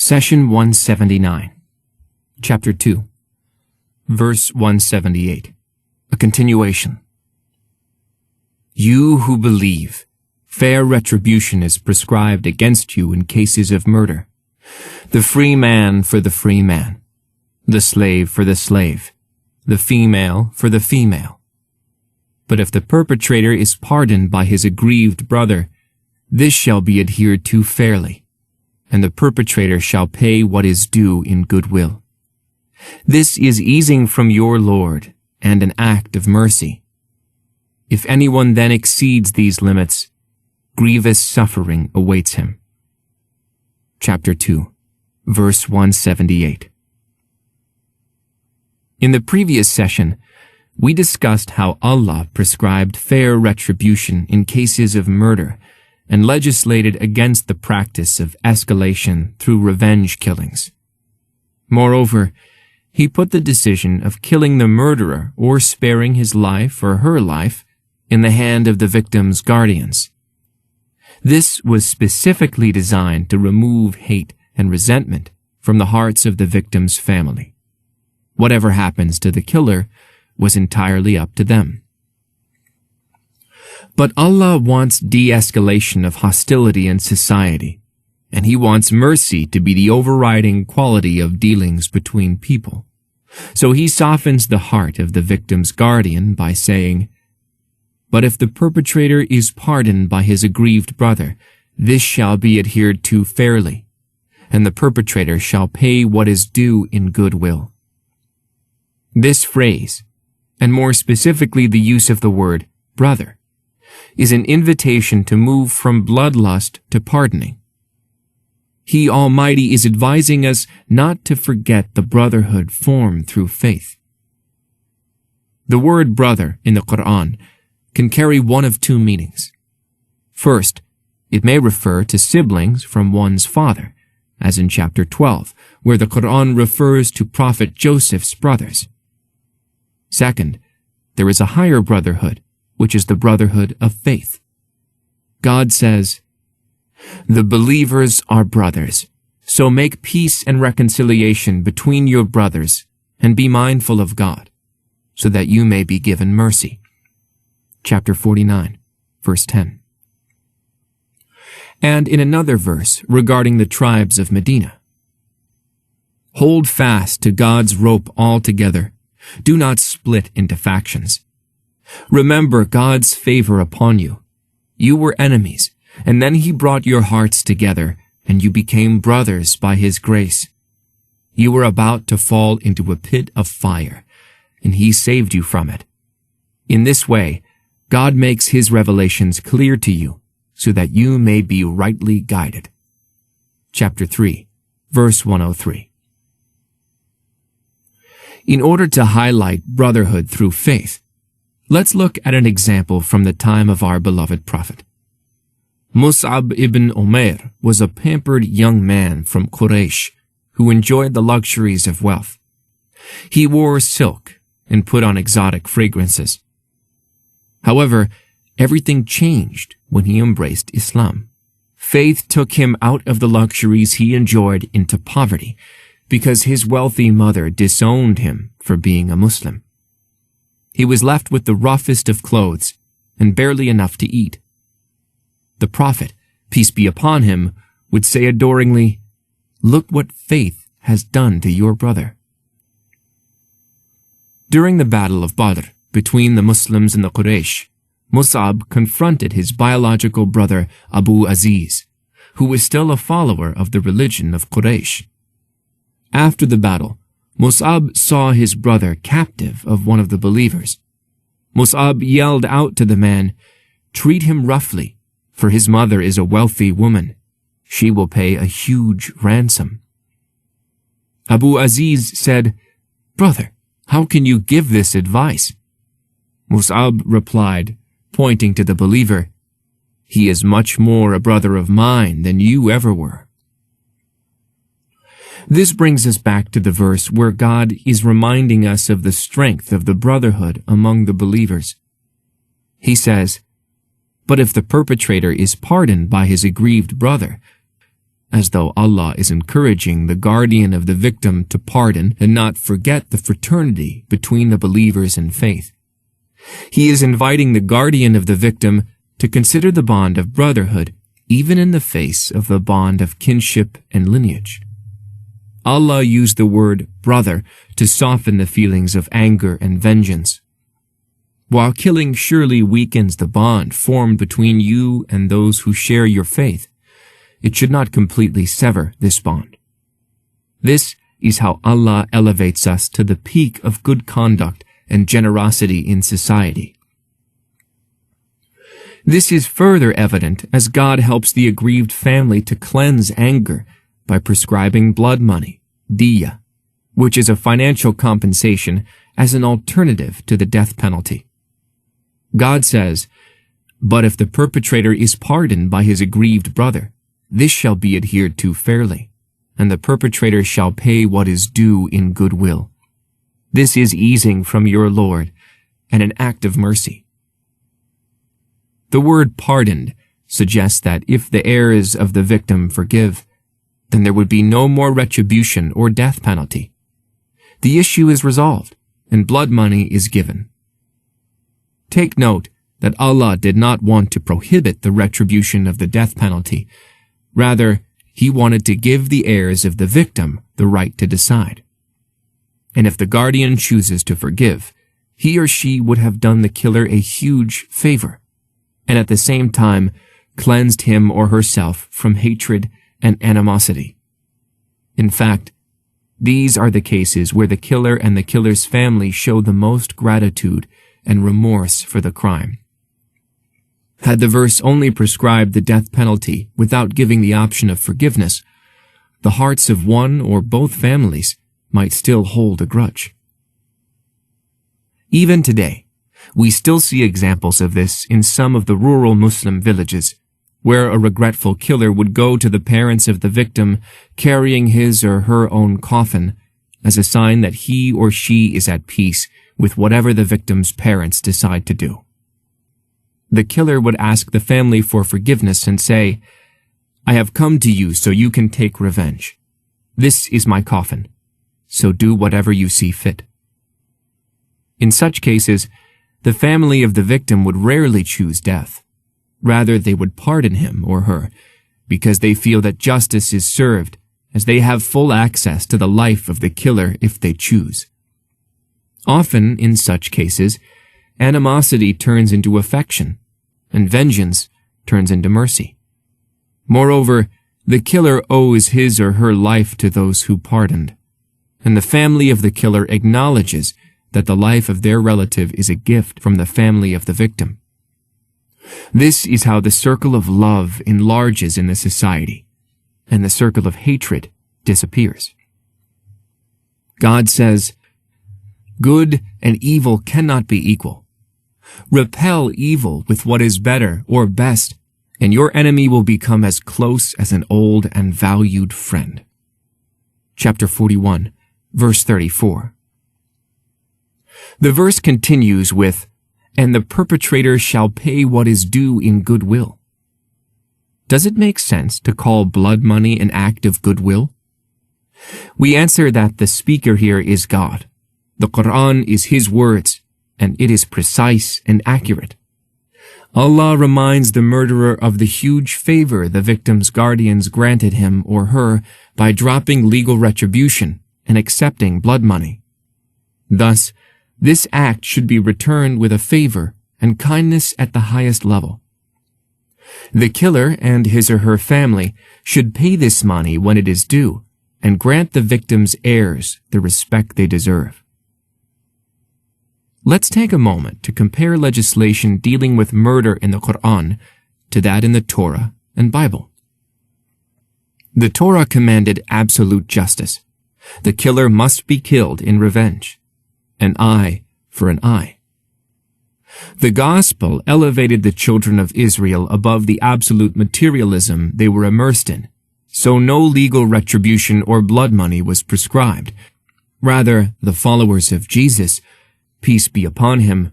Session 179, Chapter 2, Verse 178, a continuation. You who believe, fair retribution is prescribed against you in cases of murder. The free man for the free man, the slave for the slave, the female for the female. But if the perpetrator is pardoned by his aggrieved brother, this shall be adhered to fairly, and the perpetrator shall pay what is due in goodwill. This is easing from your Lord and an act of mercy. If anyone then exceeds these limits, grievous suffering awaits him. Chapter 2, Verse 178. In the previous session, we discussed how Allah prescribed fair retribution in cases of murder and legislated against the practice of escalation through revenge killings. Moreover, He put the decision of killing the murderer or sparing his life or her life in the hand of the victim's guardians. This was specifically designed to remove hate and resentment from the hearts of the victim's family. Whatever happens to the killer was entirely up to them. But Allah wants de-escalation of hostility in society, and He wants mercy to be the overriding quality of dealings between people. So He softens the heart of the victim's guardian by saying, "But if the perpetrator is pardoned by his aggrieved brother, this shall be adhered to fairly, and the perpetrator shall pay what is due in goodwill." This phrase, and more specifically the use of the word brother, is an invitation to move from bloodlust to pardoning. He Almighty is advising us not to forget the brotherhood formed through faith. The word brother in the Quran can carry one of two meanings. First, it may refer to siblings from one's father, as in chapter 12, where the Quran refers to Prophet Joseph's brothers. Second, there is a higher brotherhood, which is the brotherhood of faith. God says, "The believers are brothers, so make peace and reconciliation between your brothers, and be mindful of God, so that you may be given mercy." Chapter 49, verse 10. And in another verse regarding the tribes of Medina, "Hold fast to God's rope altogether. Do not split into factions. Remember God's favor upon you. You were enemies, and then He brought your hearts together, and you became brothers by His grace. You were about to fall into a pit of fire, and He saved you from it. In this way, God makes His revelations clear to you, so that you may be rightly guided." Chapter 3, verse 103. In order to highlight brotherhood through faith, let's look at an example from the time of our beloved Prophet. Mus'ab ibn Umair was a pampered young man from Quraysh who enjoyed the luxuries of wealth. He wore silk and put on exotic fragrances. However, everything changed when he embraced Islam. Faith took him out of the luxuries he enjoyed into poverty because his wealthy mother disowned him for being a Muslim. He was left with the roughest of clothes and barely enough to eat. The Prophet, peace be upon him, would say adoringly, "Look what faith has done to your brother." During the Battle of Badr, between the Muslims and the Quraysh, Mus'ab confronted his biological brother Abu Aziz, who was still a follower of the religion of Quraysh. After the battle, Mus'ab saw his brother captive of one of the believers. Mus'ab yelled out to the man, "Treat him roughly, for his mother is a wealthy woman. She will pay a huge ransom." Abu Aziz said, "Brother, how can you give this advice?" Mus'ab replied, pointing to the believer, "He is much more a brother of mine than you ever were." This brings us back to the verse where God is reminding us of the strength of the brotherhood among the believers. He says, "But if the perpetrator is pardoned by his aggrieved brother, as though Allah is encouraging the guardian of the victim to pardon and not forget the fraternity between the believers in faith. He is inviting the guardian of the victim to consider the bond of brotherhood even in the face of the bond of kinship and lineage. Allah used the word brother to soften the feelings of anger and vengeance. While killing surely weakens the bond formed between you and those who share your faith, it should not completely sever this bond. This is how Allah elevates us to the peak of good conduct and generosity in society. This is further evident as God helps the aggrieved family to cleanse anger by prescribing blood money, diya, which is a financial compensation as an alternative to the death penalty. God says, "But if the perpetrator is pardoned by his aggrieved brother, this shall be adhered to fairly, and the perpetrator shall pay what is due in goodwill. This is easing from your Lord, and an act of mercy." The word pardoned suggests that if the heirs of the victim forgive, then there would be no more retribution or death penalty. The issue is resolved, and blood money is given. Take note that Allah did not want to prohibit the retribution of the death penalty. Rather, He wanted to give the heirs of the victim the right to decide. And if the guardian chooses to forgive, he or she would have done the killer a huge favor, and at the same time cleansed him or herself from hatred and animosity. In fact, these are the cases where the killer and the killer's family show the most gratitude and remorse for the crime. Had the verse only prescribed the death penalty without giving the option of forgiveness, the hearts of one or both families might still hold a grudge. Even today, we still see examples of this in some of the rural Muslim villages, where a regretful killer would go to the parents of the victim carrying his or her own coffin as a sign that he or she is at peace with whatever the victim's parents decide to do. The killer would ask the family for forgiveness and say, "I have come to you so you can take revenge. This is my coffin, so do whatever you see fit." In such cases, the family of the victim would rarely choose death. Rather, they would pardon him or her because they feel that justice is served, as they have full access to the life of the killer if they choose. Often, in such cases, animosity turns into affection, and vengeance turns into mercy. Moreover, the killer owes his or her life to those who pardoned, and the family of the killer acknowledges that the life of their relative is a gift from the family of the victim. This is how the circle of love enlarges in the society, and the circle of hatred disappears. God says, "Good and evil cannot be equal. Repel evil with what is better or best, and your enemy will become as close as an old and valued friend." Chapter 41, verse 34. The verse continues with, "And the perpetrator shall pay what is due in goodwill." Does it make sense to call blood money an act of goodwill? We answer that the speaker here is God. The Quran is His words, and it is precise and accurate. Allah reminds the murderer of the huge favor the victim's guardians granted him or her by dropping legal retribution and accepting blood money. Thus, this act should be returned with a favor and kindness at the highest level. The killer and his or her family should pay this money when it is due and grant the victim's heirs the respect they deserve. Let's take a moment to compare legislation dealing with murder in the Quran to that in the Torah and Bible. The Torah commanded absolute justice. The killer must be killed in revenge. An eye for an eye. The Gospel elevated the children of Israel above the absolute materialism they were immersed in, so no legal retribution or blood money was prescribed. Rather, the followers of Jesus, peace be upon him,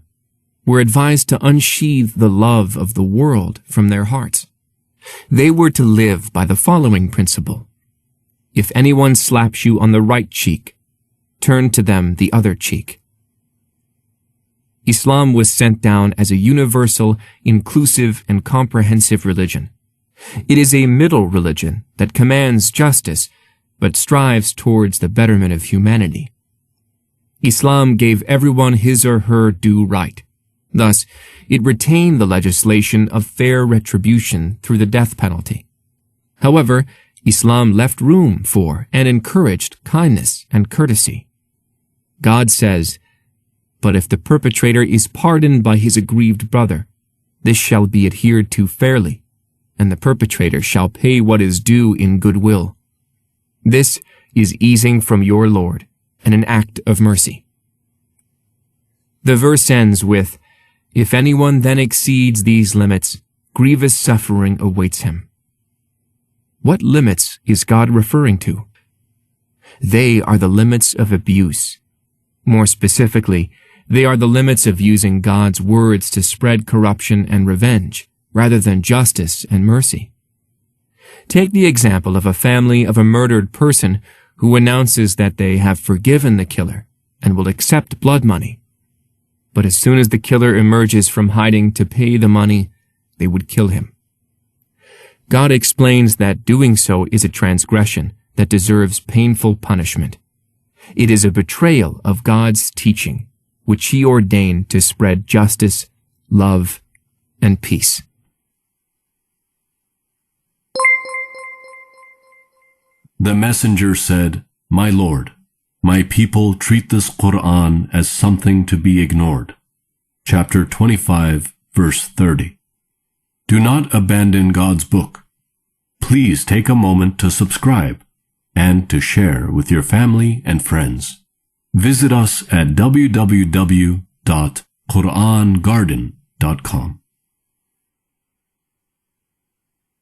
were advised to unsheathe the love of the world from their hearts, They were to live by the following principle. If anyone slaps you on the right cheek, turn to them the other cheek. Islam was sent down as a universal, inclusive, and comprehensive religion. It is a middle religion that commands justice, but strives towards the betterment of humanity. Islam gave everyone his or her due right. Thus, it retained the legislation of fair retribution through the death penalty. However, Islam left room for and encouraged kindness and courtesy. God says, "But if the perpetrator is pardoned by his aggrieved brother, this shall be adhered to fairly, and the perpetrator shall pay what is due in goodwill. This is easing from your Lord, and an act of mercy." The verse ends with, "If anyone then exceeds these limits, grievous suffering awaits him." What limits is God referring to? They are the limits of abuse. More specifically, they are the limits of using God's words to spread corruption and revenge, rather than justice and mercy. Take the example of a family of a murdered person who announces that they have forgiven the killer and will accept blood money. But as soon as the killer emerges from hiding to pay the money, they would kill him. God explains that doing so is a transgression that deserves painful punishment. It is a betrayal of God's teaching, which He ordained to spread justice, love, and peace. The messenger said, "My Lord, my people treat this Quran as something to be ignored." Chapter 25, verse 30. Do not abandon God's book. Please take a moment to subscribe and to share with your family and friends. Visit us at www.QURANGARDEN.com.